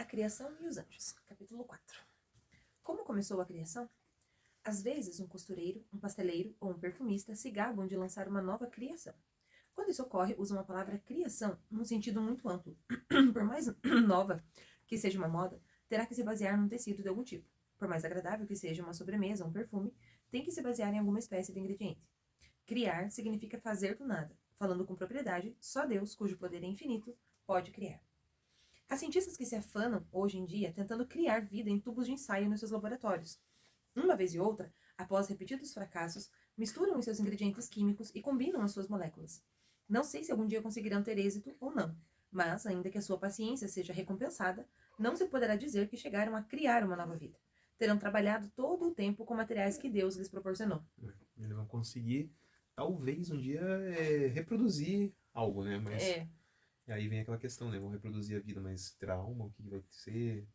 criação e os anjos. Capítulo 4. Como começou a criação? Às vezes, um costureiro, um pasteleiro ou um perfumista se gabam de lançar uma nova criação. Quando isso ocorre, usam a palavra criação num sentido muito amplo. Por mais nova que seja uma moda, terá que se basear num tecido de algum tipo. Por mais agradável que seja uma sobremesa ou um perfume, tem que se basear em alguma espécie de ingrediente. Criar significa fazer do nada. Falando com propriedade, só Deus, cujo poder é infinito, pode criar. Há cientistas que se afanam, hoje em dia, tentando criar vida em tubos de ensaio nos seus laboratórios. Uma vez e outra, após repetidos fracassos, misturam os seus ingredientes químicos e combinam as suas moléculas. Não sei se algum dia conseguirão ter êxito ou não, mas, ainda que a sua paciência seja recompensada, não se poderá dizer que chegaram a criar uma nova vida. Terão trabalhado todo o tempo com materiais que Deus lhes proporcionou. Eles vão conseguir, talvez, um dia reproduzir algo, né? Mas e aí vem aquela questão, né? Vão reproduzir a vida, mas terá alma? O que vai ser?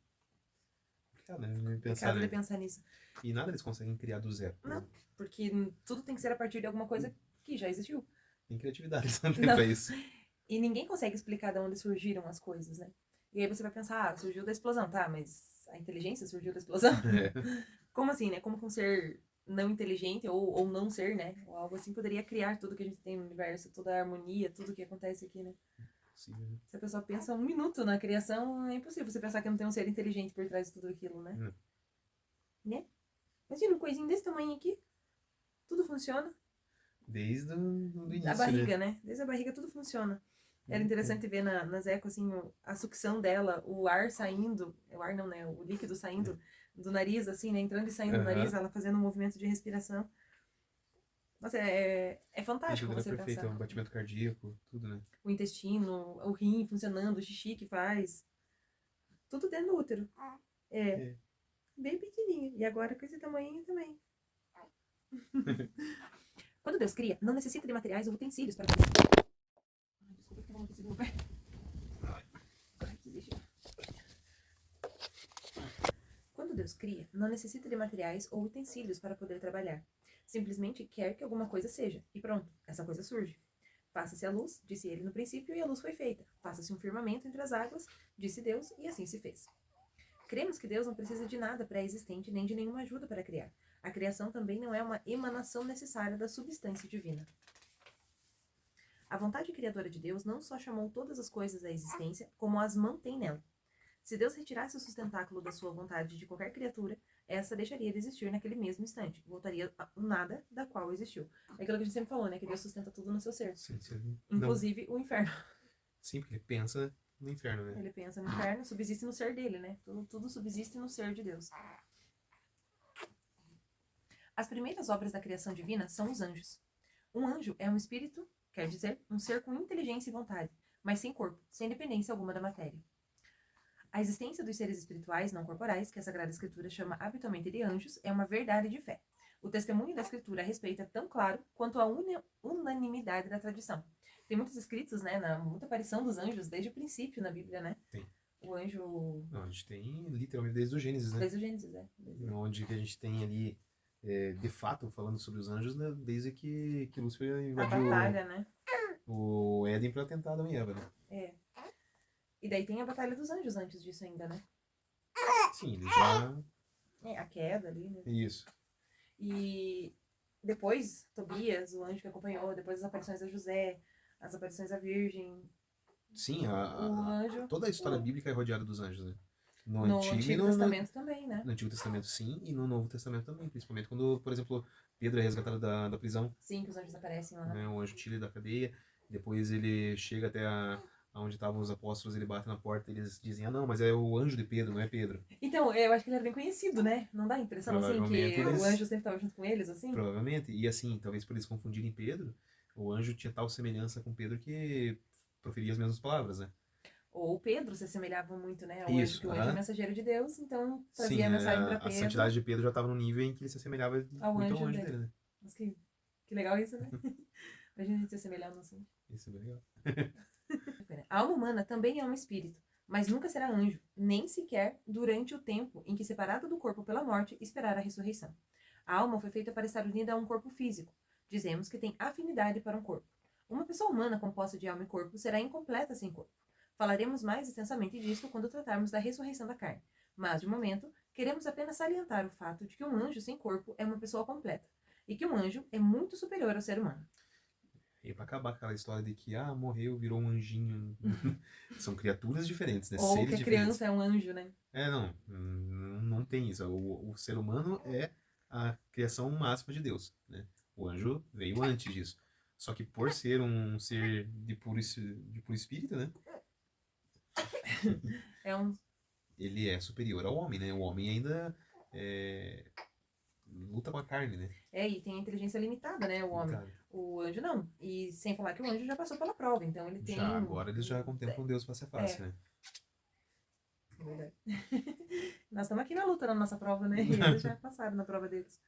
Complicado, né? Complicado de pensar nisso. E nada eles conseguem criar do zero. Não, porque tudo tem que ser a partir de alguma coisa que já existiu. Tem criatividade, eles não tem pra isso. E ninguém consegue explicar de onde surgiram as coisas, né? E aí você vai pensar, surgiu da explosão, tá, mas a inteligência surgiu da explosão? Como assim, né? Como que um ser não inteligente ou não ser, né? Ou algo assim poderia criar tudo que a gente tem no universo, toda a harmonia, tudo que acontece aqui, né? Sim. Se a pessoa pensa um minuto na criação, é impossível você pensar que não tem um ser inteligente por trás de tudo aquilo, né? Né? Imagina um coisinho desse tamanho aqui, tudo funciona. Desde o início, a barriga, né? Desde a barriga tudo funciona. Era interessante ver na Zeco, assim, a sucção dela, o ar saindo, o ar não, né? O líquido saindo do nariz, assim, né? Entrando e saindo do nariz, ela fazendo um movimento de respiração. Nossa, é fantástico tudo você era perfeito, pensar. o batimento cardíaco, tudo, né? O intestino, o rim funcionando, o xixi que faz. Tudo dentro do útero. Bem pequenininho. E agora com esse tamanho também. Quando Deus cria, não necessita de materiais ou utensílios para criar. Desculpa que eu não consigo no pé. Quando Deus cria, não necessita de materiais ou utensílios para poder trabalhar. Simplesmente quer que alguma coisa seja. E pronto, essa coisa surge. Faça-se a luz, disse ele no princípio, e a luz foi feita. Faça-se um firmamento entre as águas, disse Deus, e assim se fez. Cremos que Deus não precisa de nada pré-existente nem de nenhuma ajuda para criar. A criação também não é uma emanação necessária da substância divina. A vontade criadora de Deus não só chamou todas as coisas à existência, como as mantém nela. Se Deus retirasse o sustentáculo da sua vontade de qualquer criatura, essa deixaria de existir naquele mesmo instante. Voltaria ao nada da qual existiu. É aquilo que a gente sempre falou, né? Que Deus sustenta tudo no seu ser. Sim. Inclusive o inferno. Sim, porque ele pensa no inferno, né? Ele pensa no inferno, subsiste no ser dele, né? Tudo subsiste no ser de Deus. As primeiras obras da criação divina são os anjos. Um anjo é um espírito, quer dizer, um ser com inteligência e vontade, mas sem corpo, sem dependência alguma da matéria. A existência dos seres espirituais não corporais, que a Sagrada Escritura chama habitualmente de anjos, é uma verdade de fé. O testemunho da Escritura a respeito é tão claro quanto a unanimidade da tradição. Tem muitos escritos, né, muita aparição dos anjos desde o princípio na Bíblia, né? Tem. O anjo... Não, a gente tem literalmente desde o Gênesis, né? Desde o Gênesis, Onde que a gente tem ali, de fato, falando sobre os anjos, né? Desde que Lúcifer invadiu a batalha, né? o Éden pra tentar Adão e Eva, né? E daí tem a Batalha dos Anjos antes disso ainda, né? Sim, ele já... a queda ali, né? Isso. E depois, Tobias, o anjo que acompanhou, depois as aparições a José, as aparições à Virgem. Sim, o anjo. Toda a história bíblica é rodeada dos anjos, né? No Antigo Testamento também, né? No Antigo Testamento, sim, e no Novo Testamento também. Principalmente quando, por exemplo, Pedro é resgatado da prisão. Sim, que os anjos aparecem lá. Né? O anjo tira ele da cadeia, depois ele chega até onde estavam os apóstolos, ele bate na porta e eles dizem, não, mas é o anjo de Pedro, não é Pedro. Então, eu acho que ele era bem conhecido, né? Não dá a impressão, assim, que o anjo sempre estava junto com eles, assim? Provavelmente, e assim, talvez por eles confundirem Pedro, o anjo tinha tal semelhança com Pedro que proferia as mesmas palavras, né? Ou Pedro se assemelhava muito, né? Ao anjo, que o anjo é mensageiro de Deus, então trazia a mensagem para Pedro. A santidade de Pedro já estava no nível em que ele se assemelhava muito ao anjo dele, né? Mas que legal isso, né? Imagina a gente se assemelhando assim. Isso é bem legal. A alma humana também é um espírito, mas nunca será anjo, nem sequer durante o tempo em que, separado do corpo pela morte, esperar a ressurreição. A alma foi feita para estar unida a um corpo físico. Dizemos que tem afinidade para um corpo. Uma pessoa humana composta de alma e corpo será incompleta sem corpo. Falaremos mais extensamente disto quando tratarmos da ressurreição da carne. Mas, de momento, queremos apenas salientar o fato de que um anjo sem corpo é uma pessoa completa, e que um anjo é muito superior ao ser humano. E pra acabar aquela história de que, morreu, virou um anjinho. São criaturas diferentes, né? Ou Seres que a diferentes. criança é um anjo, né? Não tem isso. O ser humano é a criação máxima de Deus, né? O anjo veio antes disso. Só que por ser um ser de puro espírito, né? Ele é superior ao homem, né? O homem ainda luta com a carne, né? E tem a inteligência limitada, né? O homem. O anjo não. E sem falar que o anjo já passou pela prova, então ele tem... Agora eles já contemplam Deus face a face, né? É verdade. Nós estamos aqui na luta na nossa prova, né? E eles já passaram na prova deles.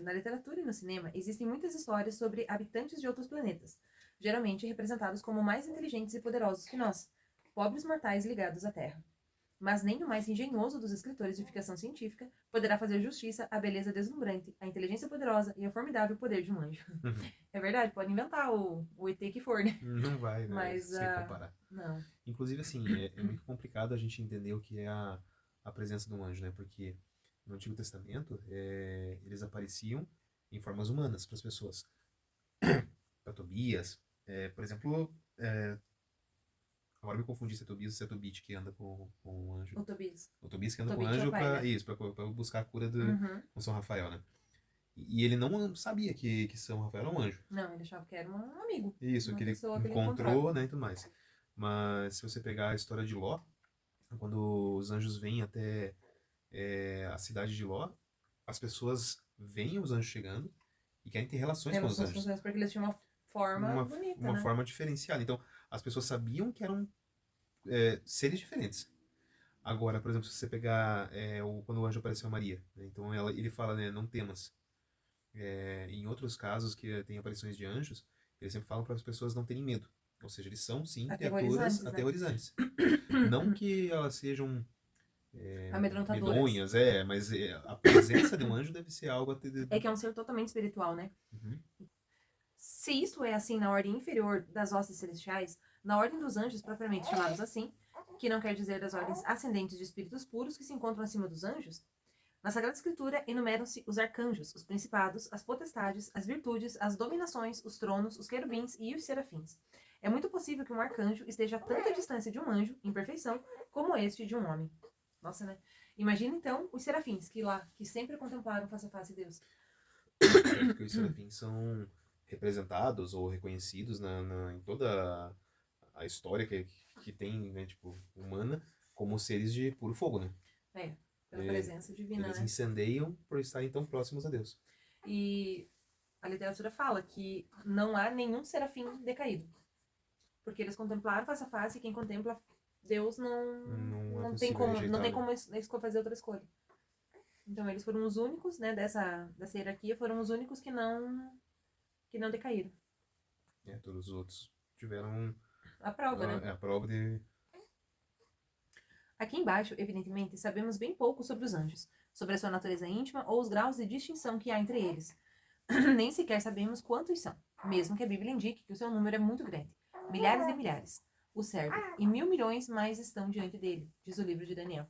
Na literatura e no cinema, existem muitas histórias sobre habitantes de outros planetas, geralmente representados como mais inteligentes e poderosos que nós, pobres mortais ligados à Terra. Mas nem o mais engenhoso dos escritores de ficção científica poderá fazer justiça à beleza deslumbrante, à inteligência poderosa e ao formidável poder de um anjo. É verdade, pode inventar o ET que for, né? Não vai, né? Mas, sem comparar. Não. Inclusive, assim, é muito complicado a gente entender o que é a presença de um anjo, né? Porque no Antigo Testamento, eles apareciam em formas humanas para as pessoas. Para Tobias, por exemplo, agora me confundi se é Tobias ou se é Tobit que anda com o anjo. O Tobias. O Tobias que anda com o anjo para buscar a cura com São Rafael, né? E ele não sabia que São Rafael era um anjo. Não, ele achava que era um amigo. Isso, que ele encontrou, né, e tudo mais. Mas se você pegar a história de Ló, quando os anjos vêm até a cidade de Ló, as pessoas veem os anjos chegando e querem ter relações com os anjos. Porque eles tinham uma forma bonita, uma forma diferenciada. Então, as pessoas sabiam que eram seres diferentes. Agora, por exemplo, se você pegar quando o anjo apareceu a Maria, né, então ele fala, né, não temas. Em outros casos que tem aparições de anjos, eles sempre falam para as pessoas não terem medo. Ou seja, eles são, sim, criaturas aterrorizantes. Não que elas sejam medonhas, mas a presença de um anjo deve ser algo... É que é um ser totalmente espiritual, né? Uhum. Se isso é assim na ordem inferior das hostes celestiais, na ordem dos anjos propriamente chamados assim, que não quer dizer das ordens ascendentes de espíritos puros que se encontram acima dos anjos, na Sagrada Escritura enumeram-se os arcanjos, os principados, as potestades, as virtudes, as dominações, os tronos, os querubins e os serafins. É muito possível que um arcanjo esteja a tanta distância de um anjo, em perfeição, como este de um homem. Nossa, né? Imagina então os serafins, que sempre contemplaram face a face Deus. Porque os serafins são representados ou reconhecidos em toda a história que tem, né, tipo, humana, como seres de puro fogo, né? Pela presença divina, eles né? incendeiam por estarem tão próximos a Deus. E a literatura fala que não há nenhum serafim decaído. Porque eles contemplaram face a face e quem contempla Deus não tem como fazer outra escolha. Então eles foram os únicos, né, dessa hierarquia, foram os únicos que não decaíram. Todos os outros tiveram a prova, né? A prova de... Aqui embaixo, evidentemente, sabemos bem pouco sobre os anjos, sobre a sua natureza íntima ou os graus de distinção que há entre eles. Nem sequer sabemos quantos são, mesmo que a Bíblia indique que o seu número é muito grande. Milhares de milhares o servem, e 1.000 milhões mais estão diante dele, diz o livro de Daniel.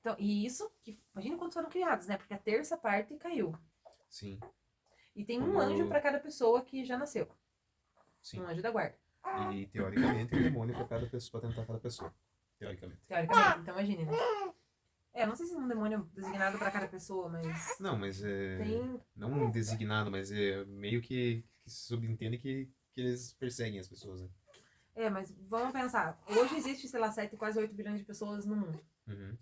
Então, e isso, imagina quantos foram criados, né? Porque a terça parte caiu. Sim. E tem um anjo para cada pessoa que já nasceu. Sim. Um anjo da guarda. E, teoricamente, um demônio para cada pessoa, para tentar cada pessoa. Teoricamente. Então imagine, né? Não sei se é um demônio designado para cada pessoa, mas... Não, mas não designado, mas meio que se subentende que eles perseguem as pessoas, né? Mas vamos pensar. Hoje existe, sei lá, quase 8 bilhões de pessoas no mundo. Uhum.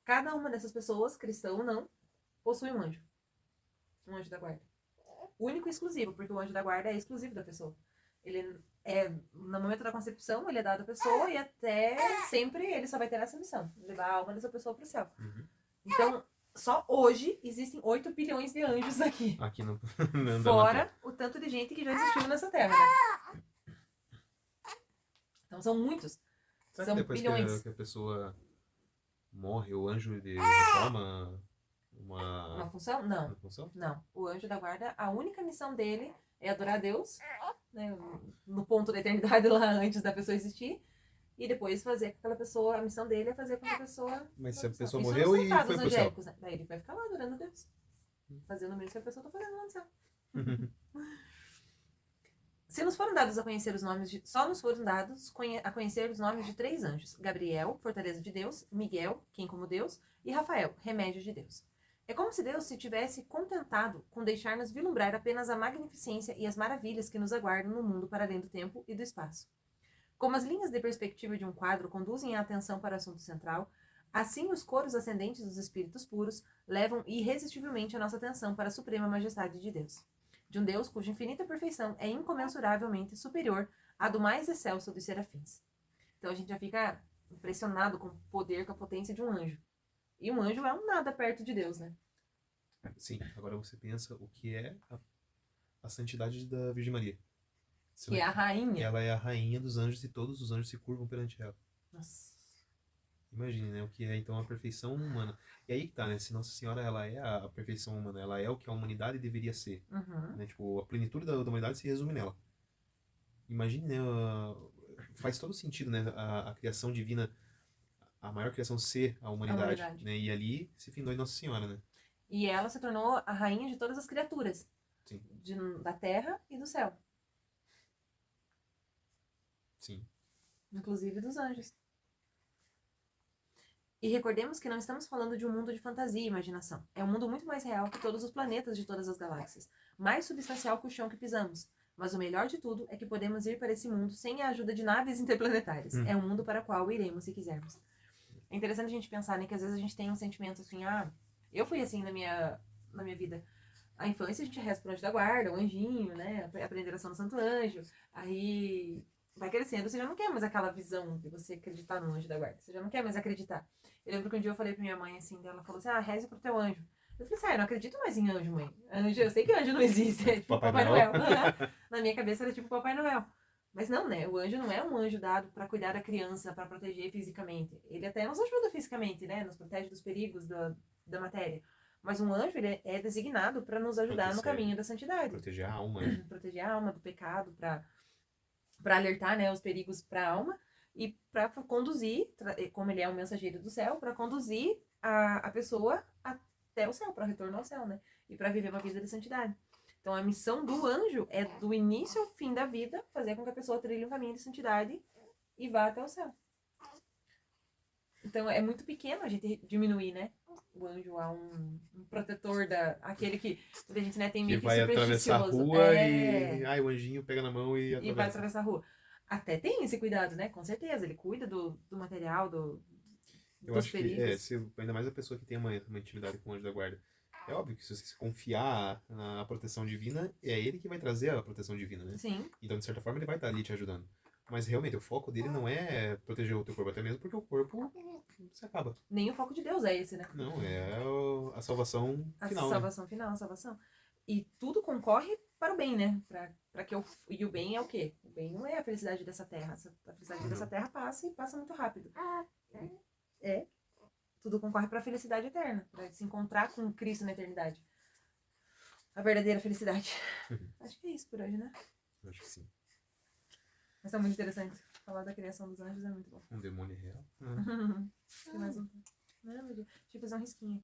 Cada uma dessas pessoas, cristão ou não, possui um anjo. Um anjo da guarda. Único e exclusivo, porque o anjo da guarda é exclusivo da pessoa. Ele no momento da concepção, ele é dado à pessoa e até sempre ele só vai ter essa missão. Levar a alma dessa pessoa pro céu. Uhum. Então, só hoje existem 8 bilhões de anjos aqui. Aqui no... Fora o tanto de gente que já existiu nessa terra, né? Então são muitos. Será são que depois bilhões. que a pessoa morre, o anjo retoma uma função? Não. Uma função? Não. O anjo da guarda, a única missão dele é adorar a Deus, né, no ponto da eternidade lá antes da pessoa existir, e depois fazer com aquela pessoa, a missão dele é fazer com que a pessoa... Mas se a pessoa Isso morreu nos e tratados foi pro céu. angélicos, né? Daí ele vai ficar lá adorando a Deus, fazendo o mesmo que a pessoa tá fazendo lá no céu. Se nos foram dados a conhecer os nomes de... Só nos foram dados a conhecer os nomes de 3 anjos. Gabriel, fortaleza de Deus. Miguel, quem como Deus. E Rafael, remédio de Deus. É como se Deus se tivesse contentado com deixar-nos vislumbrar apenas a magnificência e as maravilhas que nos aguardam no mundo para além do tempo e do espaço. Como as linhas de perspectiva de um quadro conduzem a atenção para o assunto central, assim os coros ascendentes dos espíritos puros levam irresistivelmente a nossa atenção para a suprema majestade de Deus. De um Deus cuja infinita perfeição é incomensuravelmente superior à do mais excelso dos serafins. Então a gente já fica impressionado com o poder, com a potência de um anjo. E um anjo é um nada perto de Deus, né? Sim, agora você pensa o que é a santidade da Virgem Maria. Que é a rainha. Ela é a rainha dos anjos e todos os anjos se curvam perante ela. Nossa. Imagine, né? O que é então a perfeição humana. E aí que tá, né? Se Nossa Senhora ela é a perfeição humana, ela é o que a humanidade deveria ser. Né? Tipo, a plenitude da humanidade se resume nela. Imagine, né? Faz todo sentido, né? A criação divina, a maior criação ser a humanidade. Né? E ali se findou em Nossa Senhora, né? E ela se tornou a rainha de todas as criaturas. Sim. Da terra e do céu. Sim. Inclusive dos anjos. E recordemos que não estamos falando de um mundo de fantasia e imaginação. É um mundo muito mais real que todos os planetas de todas as galáxias. Mais substancial que o chão que pisamos. Mas o melhor de tudo é que podemos ir para esse mundo sem a ajuda de naves interplanetárias. É um mundo para o qual iremos se quisermos. É interessante a gente pensar, né, que às vezes a gente tem um sentimento assim, eu fui assim na minha vida. A infância a gente reza pro anjo da guarda, o anjinho, né, aprender a oração do santo anjo. Aí vai crescendo, você já não quer mais aquela visão de você acreditar no anjo da guarda. Você já não quer mais acreditar. Eu lembro que um dia eu falei pra minha mãe assim, ela falou assim, reze pro teu anjo. Eu falei assim, eu não acredito mais em anjo, mãe. Anjo, eu sei que anjo não existe, é tipo Papai Noel. Na minha cabeça era tipo Papai Noel. Mas não, né? O anjo não é um anjo dado pra cuidar da criança, pra proteger fisicamente. Ele até nos ajuda fisicamente, né? Nos protege dos perigos da matéria. Mas um anjo, ele é designado pra nos ajudar no caminho da santidade. Proteger a alma. Né? Proteger a alma do pecado, pra alertar, né, os perigos pra alma. E para conduzir, como ele é um mensageiro do céu, para conduzir a pessoa até o céu, para retorno ao céu, né? E para viver uma vida de santidade. Então a missão do anjo é do início ao fim da vida fazer com que a pessoa trilhe um caminho de santidade e vá até o céu. Então é muito pequeno a gente diminuir, né? O anjo a um protetor aquele que a gente, né, tem meio que vai atravessar a rua e o anjinho pega na mão e atravessa. E vai atravessar a rua. Até tem esse cuidado, né? Com certeza. Ele cuida do material, eu acho perigos. Que, ainda mais a pessoa que tem uma intimidade com o anjo da guarda. É óbvio que se você se confiar na proteção divina, é ele que vai trazer a proteção divina, né? Sim. Então, de certa forma, ele vai estar ali te ajudando. Mas, realmente, o foco dele não é proteger o teu corpo, até mesmo porque o corpo se acaba. Nem o foco de Deus é esse, né? Não, é a salvação final, a salvação final, a salvação. E tudo concorre para o bem, né? E o bem é o quê? O bem não é a felicidade dessa terra. A felicidade dessa terra passa e passa muito rápido. Tudo concorre para a felicidade eterna, para se encontrar com Cristo na eternidade. A verdadeira felicidade. Acho que é isso por hoje, né? Acho que sim. Mas é muito interessante. Falar da criação dos anjos é muito bom. Um demônio real. Tem mais um. Não, deixa eu fazer um risquinho.